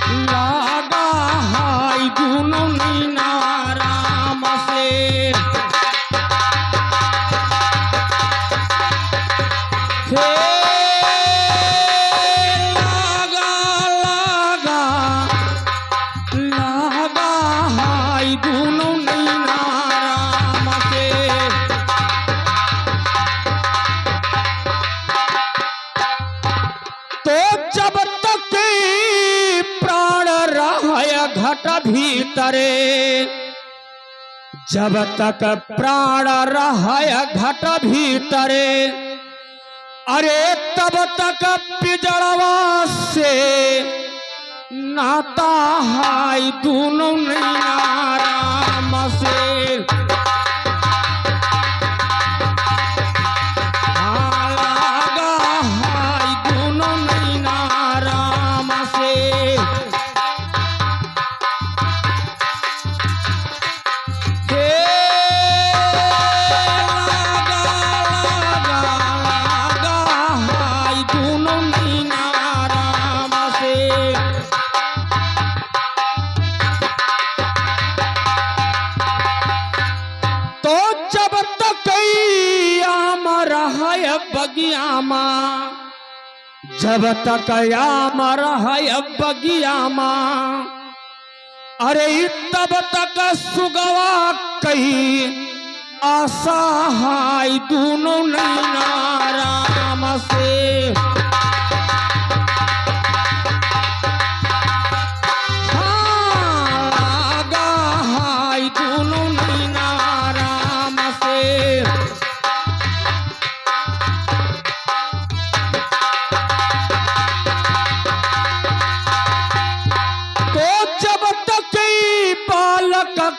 लागा हाय दुनो नैना राम से। हे लागा लागा लागा हाय दुनो नैना राम से। तो जब तक प्राण रहे घट भीतरे, जब तक प्राण रहे घट भीतरे, अरे तब तक पिजड़वा से नाता हाय दुनो नैना राम से। बगिया माँ, जब तक आम रहे बगिया माँ, अरे तब तक सुगवा कही आशा हाय दुनो नैना राम से। हाँ लागा हाय दुनो नैना राम से।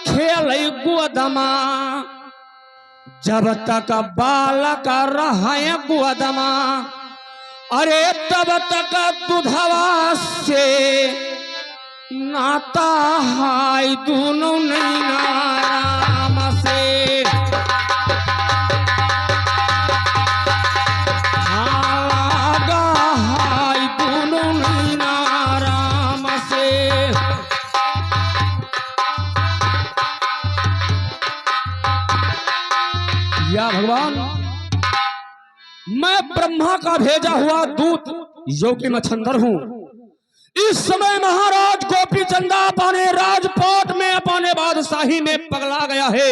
खेल गोदमा, जब तक बालक रहे गोदमा, अरे तब तक दुधवा से नाता हाय दुनो नैना राम से। लागा हाय दुनो नैना राम से। या भगवान, मैं ब्रह्मा का भेजा हुआ दूत योगी मच्छंदर हूँ। इस समय महाराज गोपी चंदा अपने राजपाट में अपने बादशाही में पगला गया है।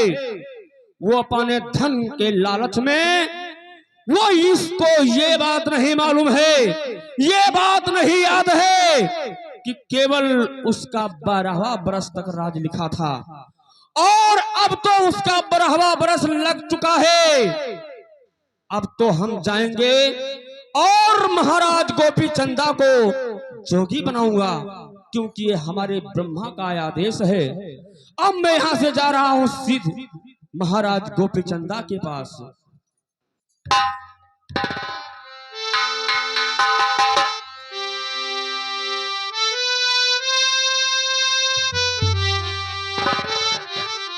वो अपने धन के लालच में, वो इसको ये बात नहीं मालूम है, ये बात नहीं याद है कि केवल उसका 12वां बरस तक राज लिखा था और अब तो उसका 12वां बरस लग चुका है। अब तो हम जाएंगे और महाराज गोपी चंदा को जोगी बनाऊंगा, क्योंकि ये हमारे ब्रह्मा का आदेश है। अब मैं यहां से जा रहा हूं सीधे महाराज गोपी चंदा के पास।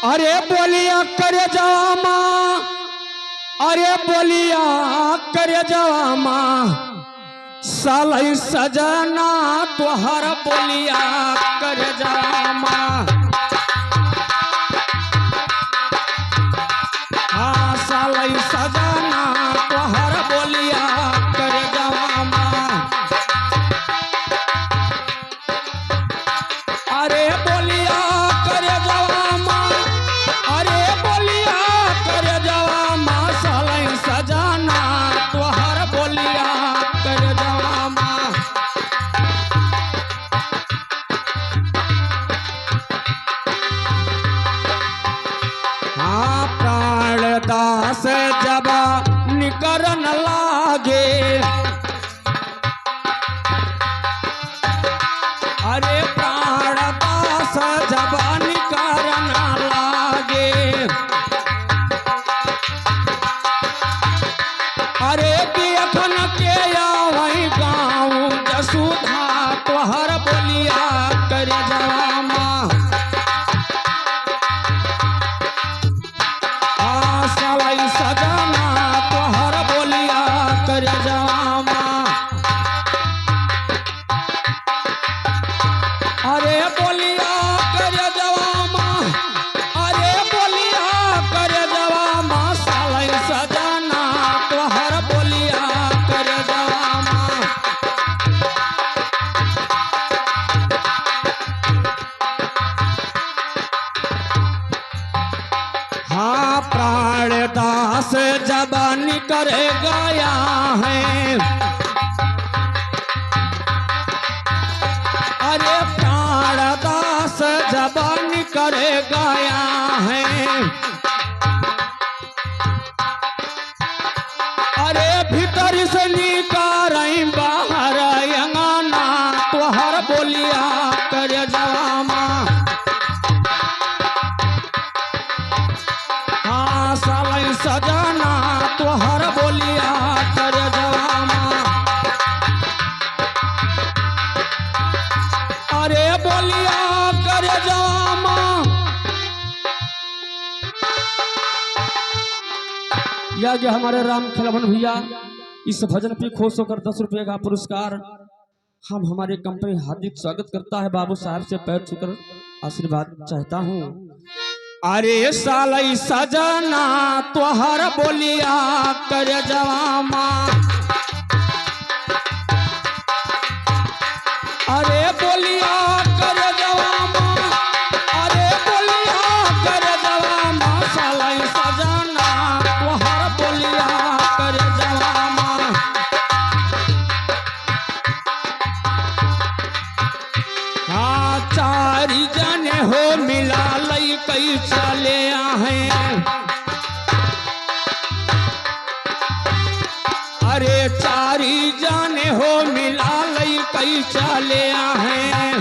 अरे बोलिया करे जावा माँ, अरे बोलिया करे जावा माँ, सालै सजना तोहर बोलिया करे जावा माँ। हाँ सालै सजना तोहर बोलिया करे जावा माँ। अरे बोलिया करे जावा माँ, अरे बोलिया करे जावा माँ, सालै सजना तोहर बोलिया करे जावा माँ। हाँ प्राणदास जब निकरन लागे, अरे प्राणदास जब निकरन लागे, अरे कि अखन के आवई गाँव जसुधा तोहर बोलिया करे जावा माँ। सालै सजना तोहर बोलिया करे जावा माँ। दास जबानी करे गया है। अरे प्राण दास जबानी करे गया है। अरे भीतर से निकार बाहर अंगना तोहर बोलिया कर जवामा। हाँ सालै सजना तोहर बोलिया कर जवामा। अरे बोलिया कर जवामा। या जो हमारे राम खिलवन भैया इस भजन पे खुश होकर 10 रुपये का पुरस्कार हम हमारे कंपनी हार्दिक स्वागत करता है। बाबू साहब से पैर छूकर आशीर्वाद चाहता हूँ। अरे सालै सजना तोहर बोलिया कर जवामा। अरे बोलिया कर जवामा। अरे बोलिया कर जवामा। सालै सजना तोहर बोलिया कर जवामा। हाँ चारि जने हो मिला लई कई चले हैं। अरे चारि जने हो मिला लई कई चले हैं।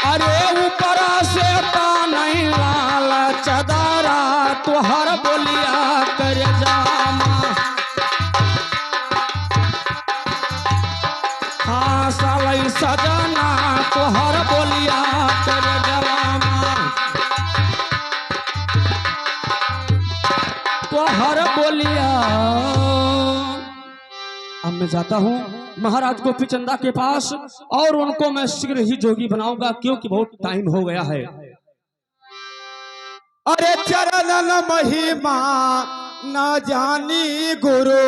अरे ऊपर से तानई लाल चदारा तोहर बोलिया कर जामा। हाँ सालै सजना तोहर बोलिया कर जवामा। तोहर बोलिया। अब मैं जाता हूँ महाराज गोपी चंदा के पास और उनको मैं शीघ्र ही जोगी बनाऊंगा क्योंकि बहुत टाइम हो गया है। अरे चरणन महिमा न जानी गुरु।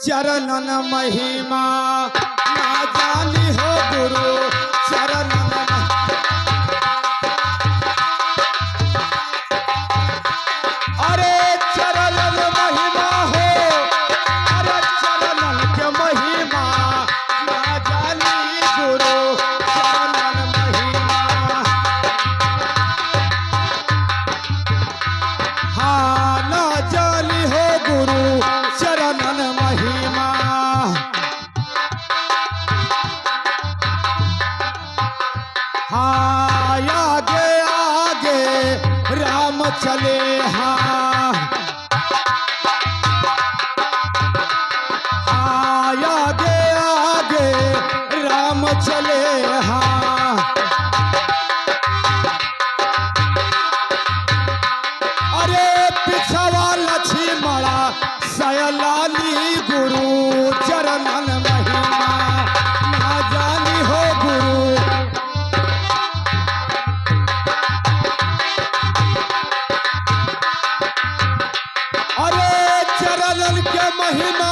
चरणन महिमा न जानी हो गुरु। चरणन अरे चरणन महिमा हो। अरे चरणन के महिमा न जानी गुरु। चरणन महिमा हाँ न जानी हो गुरु। चरणन महिमा हाँ आगे आगे राम चले। हाँ आगे आगे राम चले। हाँ अरे पिछवा लक्ष्मणा सयलाली गुरु। चरणन महिमा ना जानी हो गुरु। अरे चरणन के महिमा।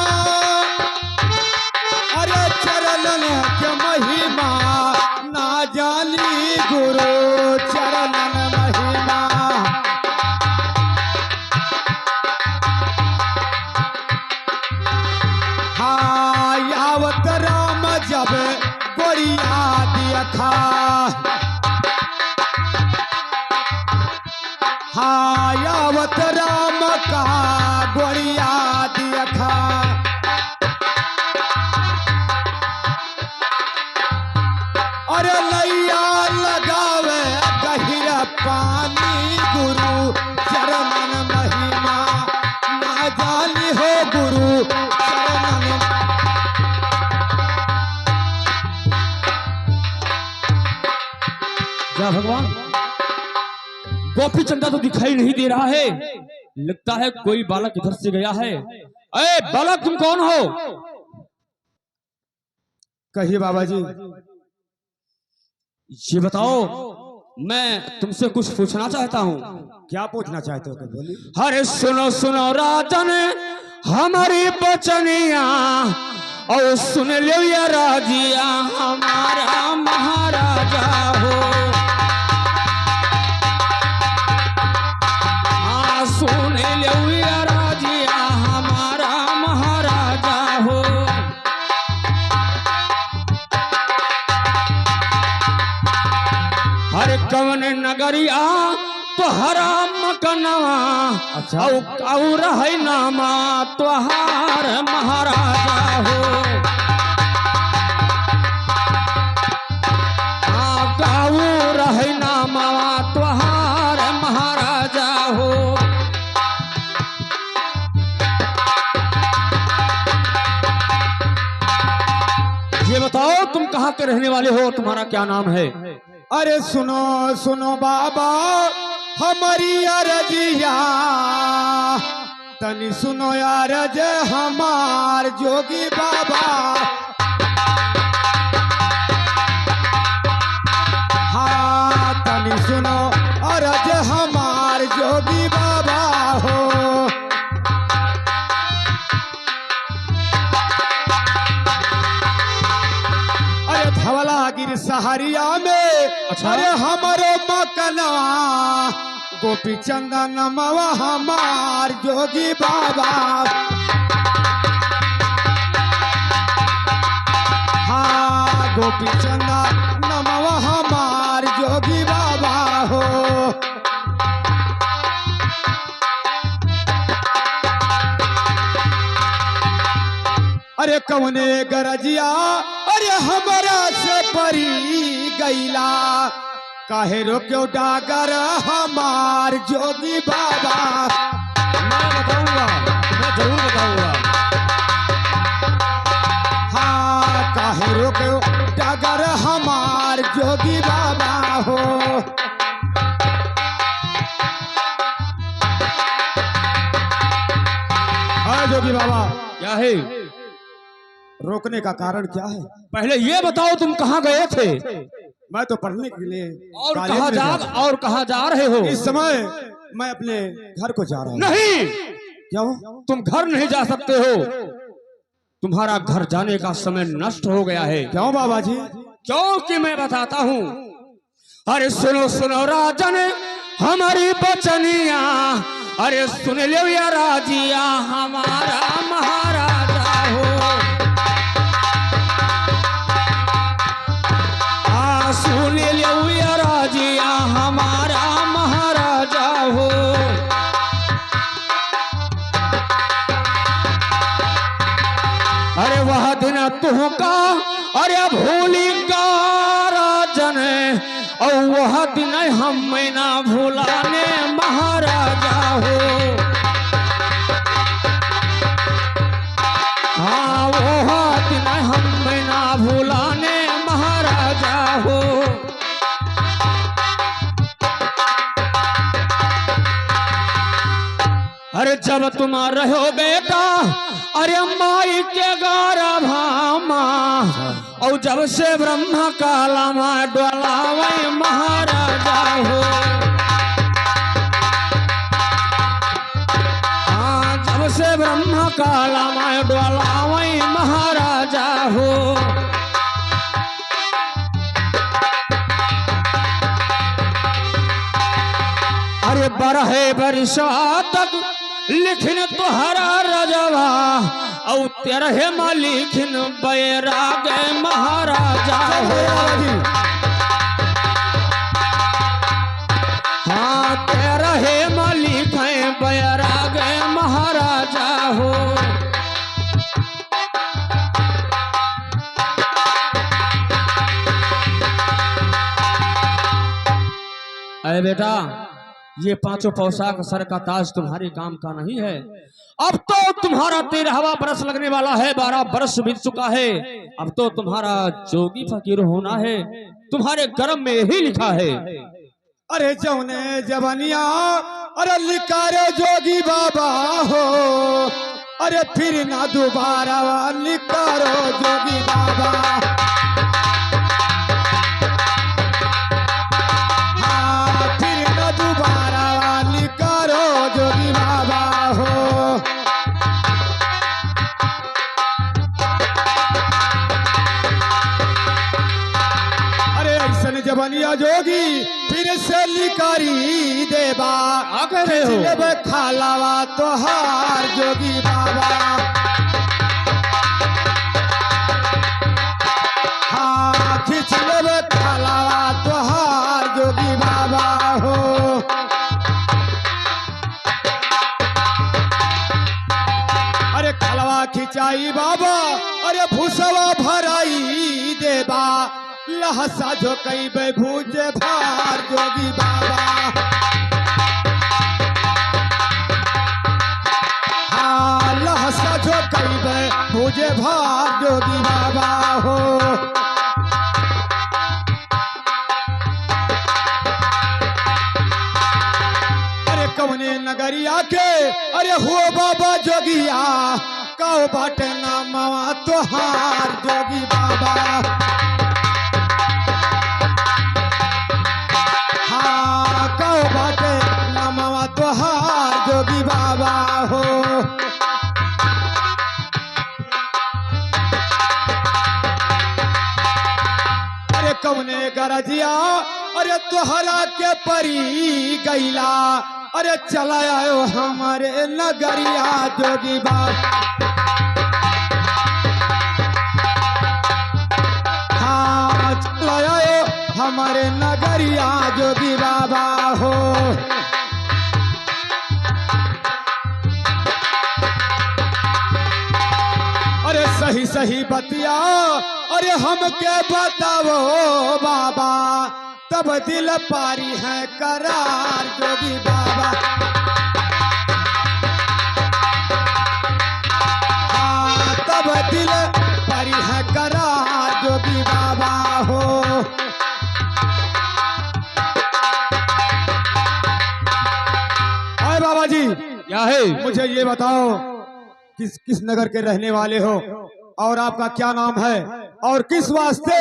अरे चरणन के महिमा ना जानी गुरु। चरणन महिमा हाँ यावत राम जब गोरिया देखा। हाँ यावत राम का गोरिया देखा। अरे लैया लगावे गहिरा पानी गुरु। चरणन महिमा ना जानी हो गुरु। चरणन क्या भगवान गोपी चंदा तो दिखाई नहीं दे रहा है। लगता है कोई बालक इधर से गया है। अरे बालक तुम कौन हो? कहिए बाबा जी। ये बताओ मैं तुमसे कुछ पूछना चाहता हूँ। क्या पूछना चाहते हो बोलिए। अरे सुनो सुनो राजन हमारी बचनिया और सुन लो ये राजिया हमारा महाराजा हो। कवन नगरिया तोहरा मकनवा अच्छा। और है नामा तोहार महाराजा हो। और है नामा तोहार महाराजा हो। ये बताओ तुम कहाँ के रहने वाले हो, तुम्हारा क्या नाम है? अरे सुनो सुनो बाबा हमारी अरजिया, तनी सुनो अरज हमार जोगी बाबा। हाँ तनी सुनो अरज हमार जोगी बाबा हो। अरे धवलागिर सहरिया में अच्छा। अरे हमारो मकनवा गोपी चंदन नमवा हमार जोगी बाबा। हाँ गोपी चंदन नमवा हमार जोगी बाबा हो। अरे कौने गरजिया अरे हमारा से परी गैला, काहे रोक्यो डागर हमार जोगी बाबा। मैं बताऊंगा, मैं जरूर बताऊंगा। हाँ काहे रोक्यो डागर हमार जोगी बाबा हो। हाँ जोगी बाबा क्या है? रोकने का कारण क्या है? पहले ये बताओ तुम कहाँ गए थे मैं तो पढ़ने के लिए और कॉलेज कहाँ में जा था। और कहाँ जा रहे हो? इस समय मैं अपने घर को जा रहा हूँ। नहीं, क्यों? तुम घर नहीं जा सकते हो। तुम्हारा घर जाने का समय नष्ट हो गया है। क्यों बाबा जी? क्योंकि मैं बताता हूँ। अरे सुनो सुनो राजन हमारी बचनिया, अरे सुन लो या राजिया हमारा महाराजा हो। सुन लो या राजिया हमारा महाराजा हो। अरे वह दिन तुमका अरे भूली का राजन, और वह दिन हम ना भूलाने महाराजा हो। हाँ वह दिन हम ना भूलाने महाराजा हो। अरे जब तुम रहो बेटा अरे माई के गारा भामा, और जब से ब्रह्मा काला माँ डोलावे महाराजा हो। हाँ जब से ब्रह्मा काला माँ डोलावे महाराजा हो। अरे बरहे बरसा तक लिखन तोहरा रजवा, और तेरहे मालिखिन बैराग महाराजा हो। हाँ तेरहे मालिक बैराग महाराजा हो। अरे बेटा ये पांचों पौषाक सर का ताज तुम्हारे काम का नहीं है। अब तो तुम्हारा 13वां बरस लगने वाला है, 12 बरस बीत चुका है। अब तो तुम्हारा जोगी फकीर होना है। तुम्हारे कर्म में यही लिखा है। अरे जौने जवनिया अरे लिकारे जोगी बाबा हो, अरे फिर ना दोबारा लिकारो जोगी बाबा। हाँ फिर ना दोबारा लिकारो जोगी बाबा हो। अरे ऐसन जवनिया जोगी फिर से लिकारी देवा, खालावा तोहार जोगी बाबा। हाँ खिंच लेबे खालावा तोहार जोगी बाबा। लहसा जो कई बे भूजे भार जोगी बाबा। हाँ लहसा जो कई बे भूजे भार जोगी बाबा हो। अरे कौने नगरिया के अरे हो बाबा जोगिया कहो बाटे नामवा तोहार जोगी बाबा। हाँ कहो बाटे नामवा तोहार जोगी बाबा हो। अरे कौने गरजिया अरे तोहरा के परी गैला अरे चला आयो हमारे नगरिया जोगी बाबा। हाँ चला आयो हमारे नगरिया जोगी बाबा हो। अरे सही सही बतिया अरे हमके बताओ बाबा तब दिल पारी है करार जोगी बाबा। हाँ तब दिल पारी है करार जोगी बाबा हो। अरे बाबा जी क्या है? मुझे ये बताओ किस किस नगर के रहने वाले हो और आपका क्या नाम है और किस वास्ते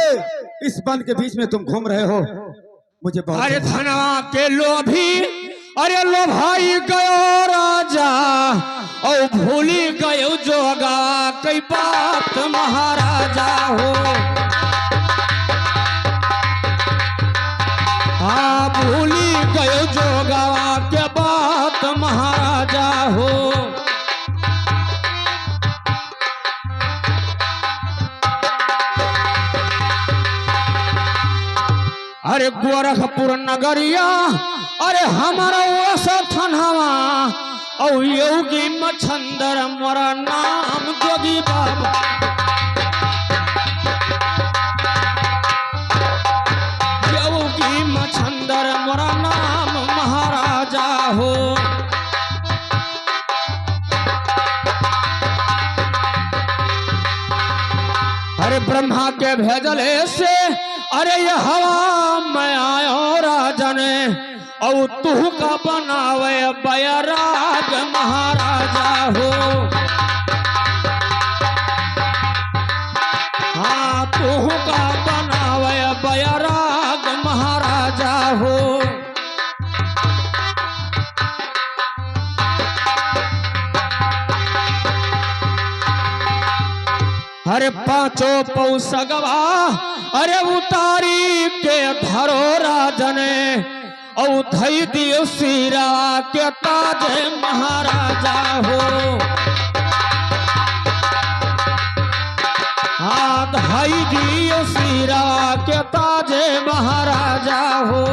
इस वन के बीच में तुम घूम रहे हो मुझे बहुत। अरे धनवा के लोभी अरे लो भाई गयो राजा और भूली गयो जोगा कई बात महाराजा हो। हाँ भूली गयो जोगा के बात महाराजा हो। अरे गोरखपुर नगरिया अरे हमारा वैसा थनवा और योगी मछंदर मोरा नाम जोगी बाबा। योगी मछंदर मोरा नाम महाराजा हो। अरे ब्रह्मा के भेजले से अरे ये हवा में आयो राजन और तू का बनावे बैराग महाराजा हो। हाँ तू का बनावे बैराग महाराजा हो। अरे पांचों पौसगवा अरे उतारी के धरो राजने और धई दियो सिरा के ताज महाराजा हो। हाँ धई दियो सिरा के ताज महाराजा हो।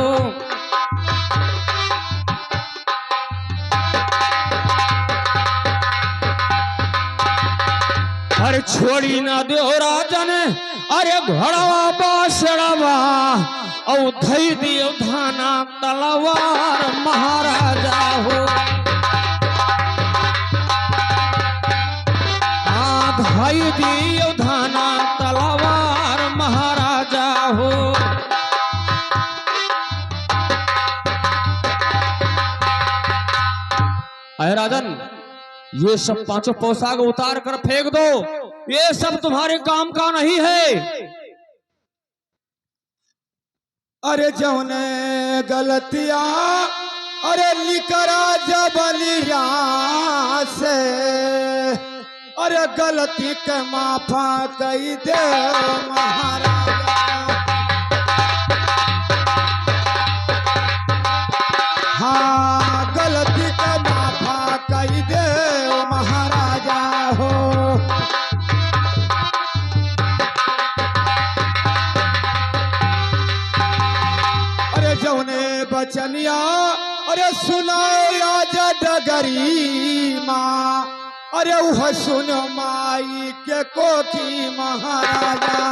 अरे छोड़ी ना दो राजन अरे घोड़वा बासड़वा और धई दियो धाना तलवार महाराजा हो। हाँ धई दियो धाना तलवार महाराजा हो। अरे राजन ये सब पांचों पोशाक उतार कर फेंक दो, ये सब तुम्हारे काम का नहीं है। अरे जौने गलतिया अरे लिकरा जबलिया से अरे गलती के माफा कई दे महाराजा। हाँ गलती के माफा कई दे महाराजा हो। अरे जौने बचनिया अरे सुनाओ राजा डगरी माँ अरे वह सुन माई के कोठी महाराजा।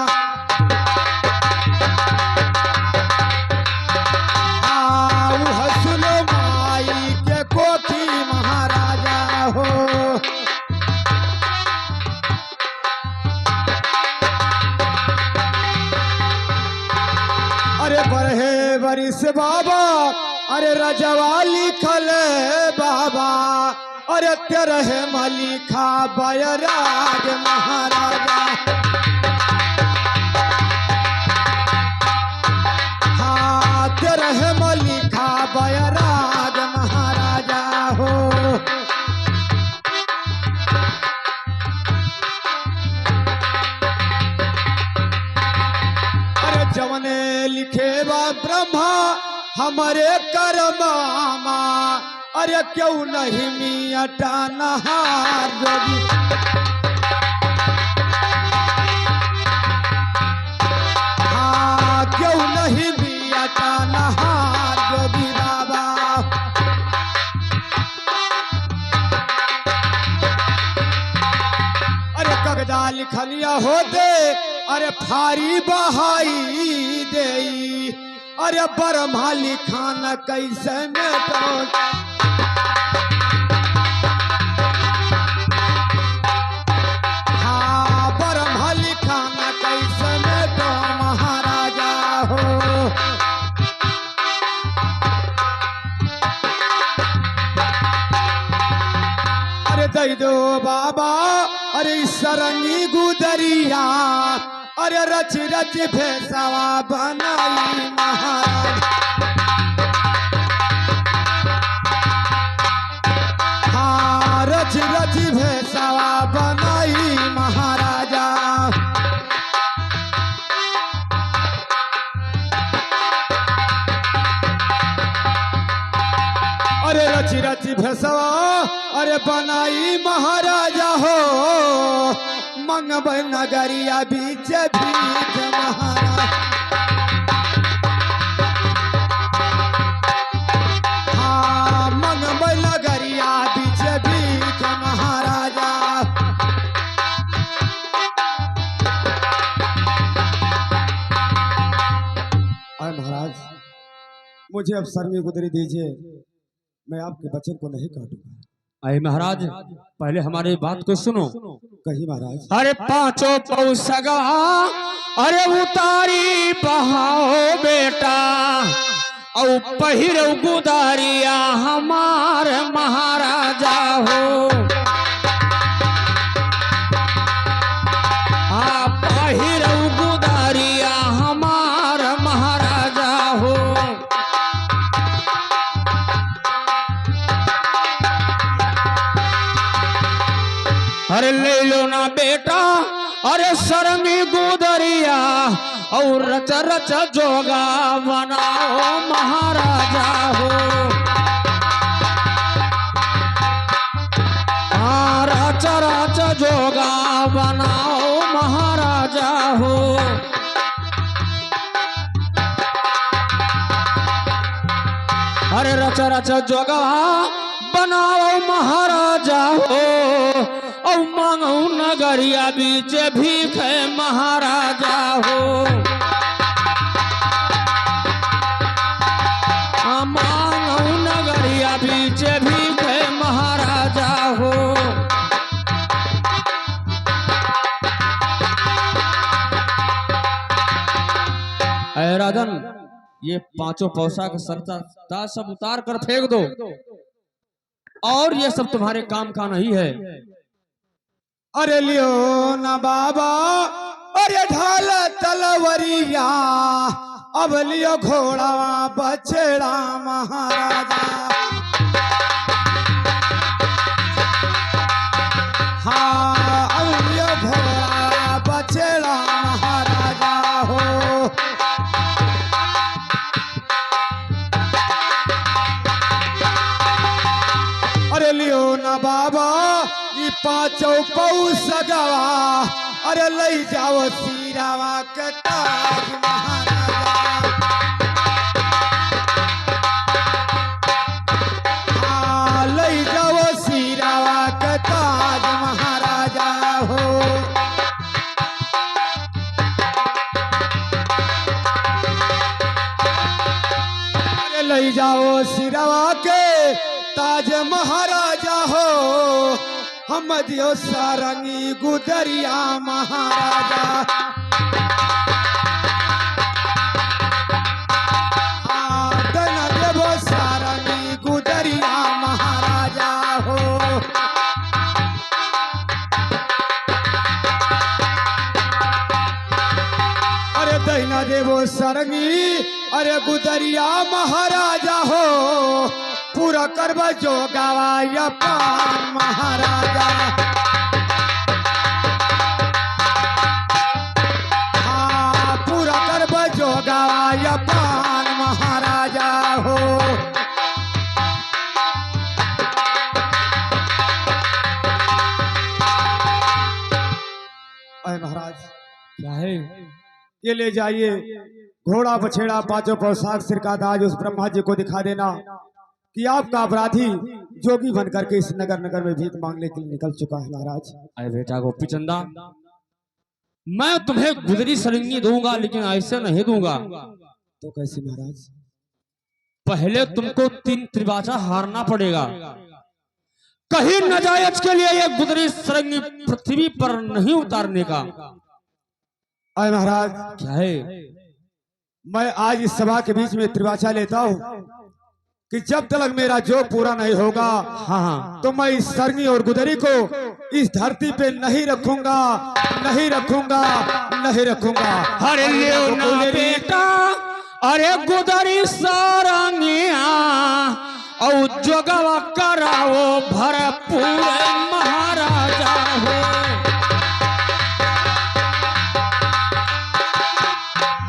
अरे बरहे बरिस बाबा अरे रजवा लिखल बाबा अरे तेरह मलिखा बैराग महाराजा हाँ तेरह मलिखा बैराग महाराजा हो अरे जवने लिखे बा ब्रह्मा हमारे करमामा अरे क्यों नहीं मियाटा नहार जोगी हाँ क्यों नहीं मियाटा नहार जोगी बाबा अरे कगदा लिखलिया होते अरे फारी बहाई देई अरे ब्रह्मा लिखान कैसे में हाँ ब्रह्मा लिखान कैसे में तो महाराजा हो अरे दई दो बाबा अरे सरंगी गुदरिया अरे रच रच भेसवा बनाई महाराज हाँ रच रच भेसवा बनाई महाराजा अरे रच रच भेसवा अरे बनाई महाराजा हो मंगब नगरिया बीच भीख महाराज हाँ मंगब नगरिया बीच भीख महाराजा अरे महाराज मुझे अब सर में गुदरी दीजिए मैं आपके बचन को नहीं काटूंगा अरे महाराज पहले हमारी बात को सुनो कही महाराज अरे पांचों पौसगा अरे उतारी बहाओ बेटा औ पहिरो गुदारिया हमार महाराजा हो हाँ पहिरो गुदारिया हमार महाराजा हो अरे ले लो ना बेटा अरे सरमी गुदरिया और रच रच जोगा बनाओ महाराजा हो हाँ रच रच जोगा बनाओ महाराजा हो अरे रच रच जोगा बनाओ महाराजा हो औ मांगो नगरिया बीच भीख महाराजा हो मांगो नगरिया बीच भीख महाराजा हो अरे राजन ये पांचों पौसा का सरता सब उतार कर फेंक दो और ये सब तुम्हारे काम का नहीं है अरे लियो ना बाबा अरे ढाल तलवरिया अब लियो घोड़ा बछड़ा महाराजा हाँ अब लियो घोड़ा बछड़ा महाराजा हो अरे लियो ना बाबा पांचों पौस गवा अरे लई जाओ सीरावा के ताज महाराजा हाँ लई जाओ सीरावा के ताज महाराजा हो अरे लई जाओ सीरावा के ताज महाराजा हो हम दियो सारंगी गुदरिया महाराजा कहना देवो सरंगी अरे गुदरिया महाराजा हो पूरा करवा जो गवाया पान महाराजा हाँ पूरा करवा जो गवाया पान महाराजा हो अरे महाराज क्या है? ये ले जाइए घोड़ा बछेड़ा पांचों पोशाक सिर का ताज उस ब्रह्मा जी को दिखा देना कि आपका अपराधी जोगी बन करके इस नगर नगर में भीख मांगने के लिए निकल चुका है महाराज। अरे बेटा गोपी चंदा, मैं तुम्हें गुदरी सरंगी दूंगा लेकिन ऐसे नहीं दूंगा। तो कैसे महाराज? पहले तुमको 3 त्रिबाचा हारना पड़ेगा। कहीं नजायज के लिए ये गुदरी सरंगी पृथ्वी पर नहीं उतारने का। अरे महाराज क्या है? मैं आज इस सभा के बीच में त्रिवाचा लेता हूँ कि जब तक मेरा जो पूरा नहीं होगा हाँ तो मैं इस सरंगी और गुदरी को इस धरती पे नहीं रखूंगा, नहीं रखूंगा, नहीं रखूंगा। अरे लियो ना बेटा, अरे गुदरी सरंगिया और जोगवा कराओ भरपूर महाराजा हो।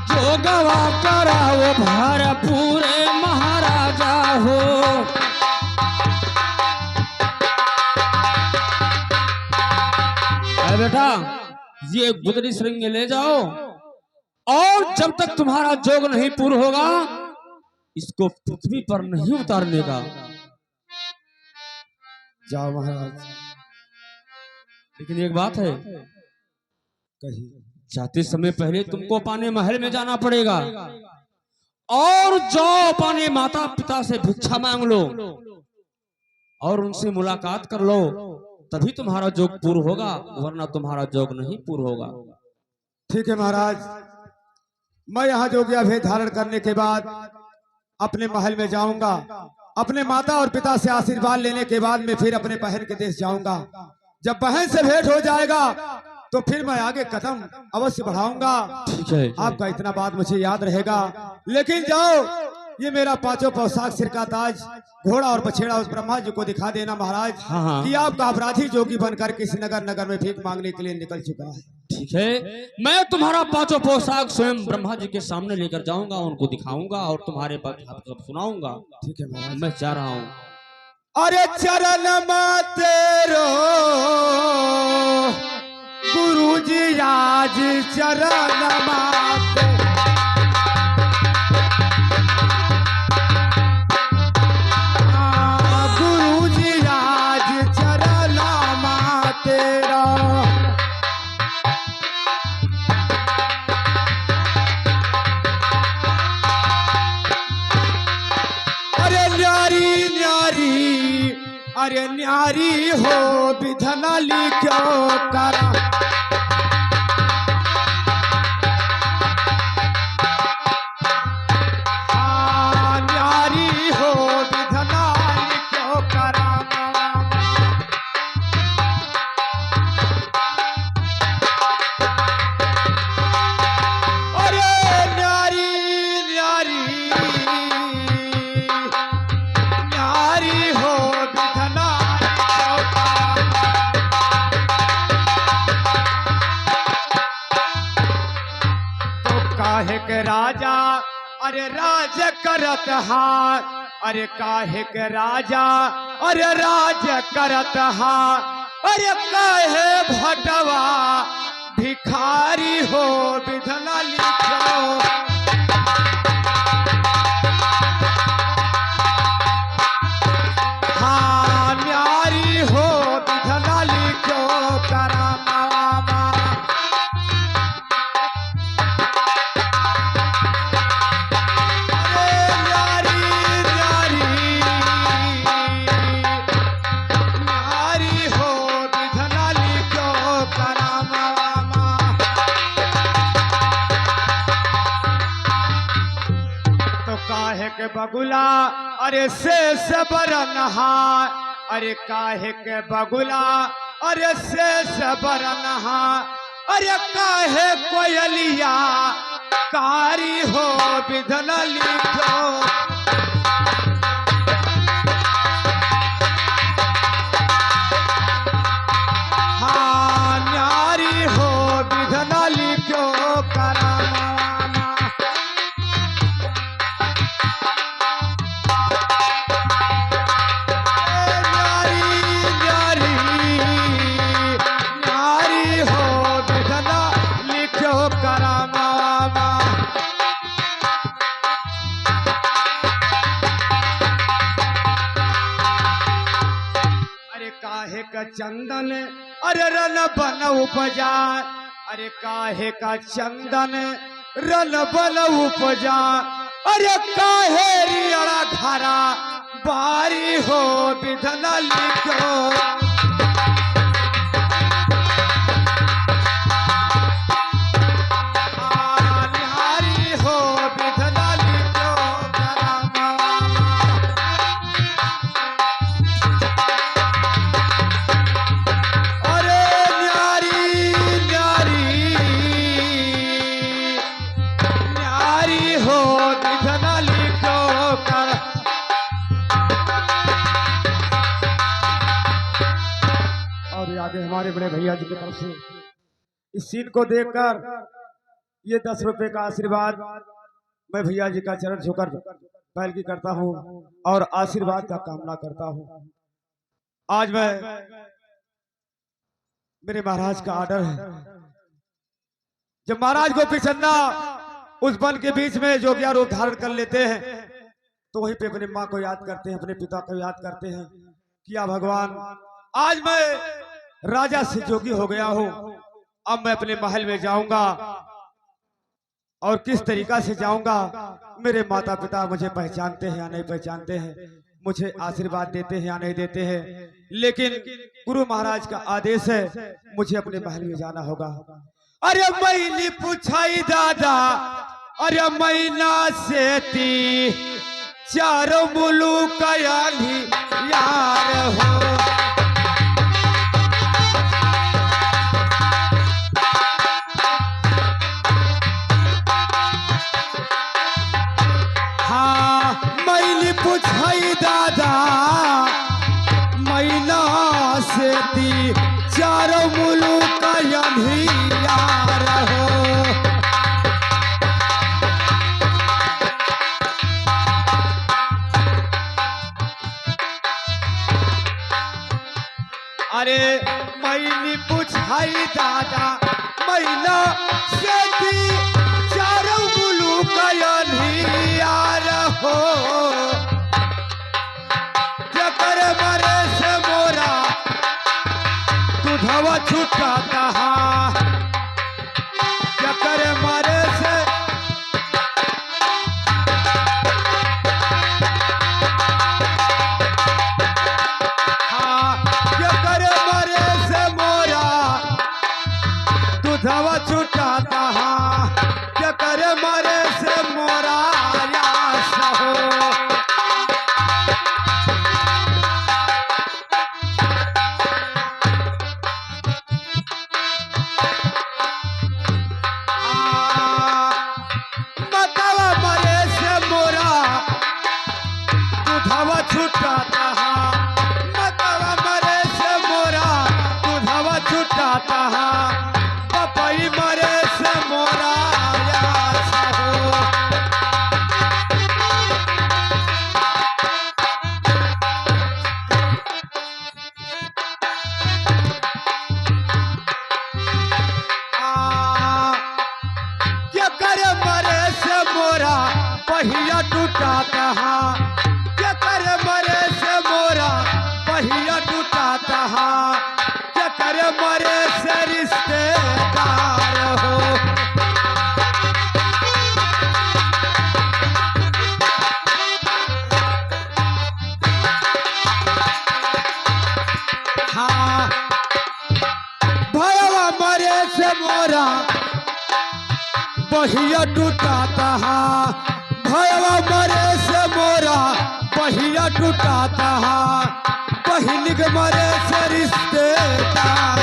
जोगवा कराओ भरपूर महाराजा हो। अरे बेटा ये गुदरी सरंगी ले जाओ और जब तक तुम्हारा जोग नहीं पूर्ण होगा इसको पृथ्वी पर नहीं उतारने का। जाओ महाराज। लेकिन एक बात है, कही जाते समय पहले तुमको अपने महल में जाना पड़ेगा और जाओ अपने माता पिता से भिक्षा मांग लो और उनसे मुलाकात कर लो, तभी तुम्हारा जोग पूर्ण होगा, वरना तुम्हारा जोग नहीं पूर्ण होगा। ठीक है महाराज, मैं यहाँ जोगिया भेद धारण करने के बाद अपने महल में जाऊंगा, अपने माता और पिता से आशीर्वाद लेने के बाद मैं फिर अपने बहन के देश जाऊंगा। जब बहन से भेंट हो जाएगा तो फिर मैं आगे कदम अवश्य बढ़ाऊंगा। ठीक है, आपका इतना बात मुझे याद रहेगा। लेकिन जाओ ये मेरा पांचों पोशाक सिर का ताज घोड़ा और बछेड़ा उस ब्रह्मा जी को दिखा देना महाराज हाँ। कि आपका अपराधी जोगी बनकर किसी नगर नगर में भीख मांगने के लिए निकल चुका है। ठीक है, मैं तुम्हारा पांचों पोशाक स्वयं ब्रह्मा जी के सामने लेकर जाऊंगा, उनको दिखाऊंगा और तुम्हारे पास सुनाऊंगा। ठीक है महाराज, मैं जा रहा हूँ। अरे चरण तेरो गुरुजी आज चरण माते गुरुजी आज चरण तेरा अरे न्यारी न्यारी अरे न्यारी हो विधना लिखो करा न्यारी हो विधना लिखो करा अरे न्यारी न्यारी न्यारी हो विधना लिखो तो काहे के राजा अरे राज करत हार अरे काहे के राजा अरे राज करत हार अरे काहे भटवा भिखारी हो विधना लिखो हाँ न्यारी हो विधना लिखो करा मामा काहे के बगुला अरे शेष बरनहार अरे काहे के बगुला अरे शेष बरनहार अरे काहे कोयलिया कारी हो विधन लिखो। हाँ न्यारी हो विधन लिखो करमाना। न्यारी हो विधन लिखो करमाना। अरे काहे का चंदन अरे रन बन उपजा। अरे काहे का चंदन रन बन उपजा। अरे काहे रियड़ा घरा बारी हो विधन लिखो। निहारी हो विधन लिखो करमाना। अरे न्यारी न्यारी न्यारी हो विधन लिखो कर। और ये आगे हमारे बड़े भैया जी की तरफ से इस सीन को देखकर ये 10 रुपए का आशीर्वाद मैं भैया जी का चरण छूकर पहलगी करता हूँ और आशीर्वाद का कामना करता हूँ। आज मैं मेरे महाराज का आर्डर है। जब महाराज गोपी चंदा उस वन के बीच में जोगिया रूप धारण कर लेते हैं तो वहीं पे अपनी माँ को याद करते हैं, अपने पिता को याद करते हैं। किया भगवान आज मैं राजा से जोगी हो गया हूँ, अब मैं अपने महल में जाऊंगा और किस तरीका से जाऊंगा। मेरे माता पिता मुझे पहचानते हैं या नहीं पहचानते हैं, मुझे आशीर्वाद देते हैं या नहीं देते हैं, लेकिन गुरु महाराज का आदेश है मुझे अपने महल में जाना होगा। अरे मैंने पूछाई दादा अरे मैना से ती चारों मुलुक यानी यार हो। हाँ मैंने पूछाई दादा मैना से ती चारों मुलुक यानी यार हो। अरे मैंने पूछाई दादा मैना से ती चारों मुलुक यानी यार हो। जकर मरे से मोरा दुधवा छूटा कहा। जकर मरे से हाँ जकर मरे से मोरा दुधवा छूटा कहा। जकर मरे से मोरा यास हो। मतवा मरे से मोरा दुधवा छूटा कहा। मतवा मरे से मोरा दुधवा छूटा कहा। पपई मरे से मोरा यास हो। जकर मरे से मोरा पहिया टूटा कहा। जकर मरे से मोरा पहिया टूटा कहा। जकर मरे से रिश्तेदार हो। हाँ भयवा मरे से मोरा पहिया टूटा कहा। भयवा मरे से मोरा पहिया टूटा कहा। बहिन के मरे से रिश्तेदार।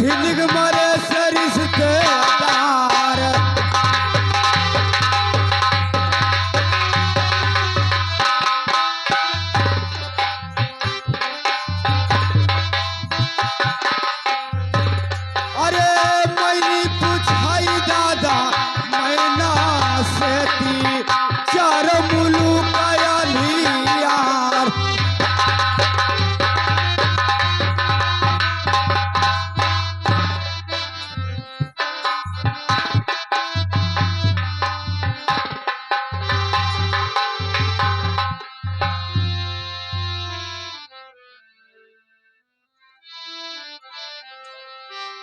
बहिन मरे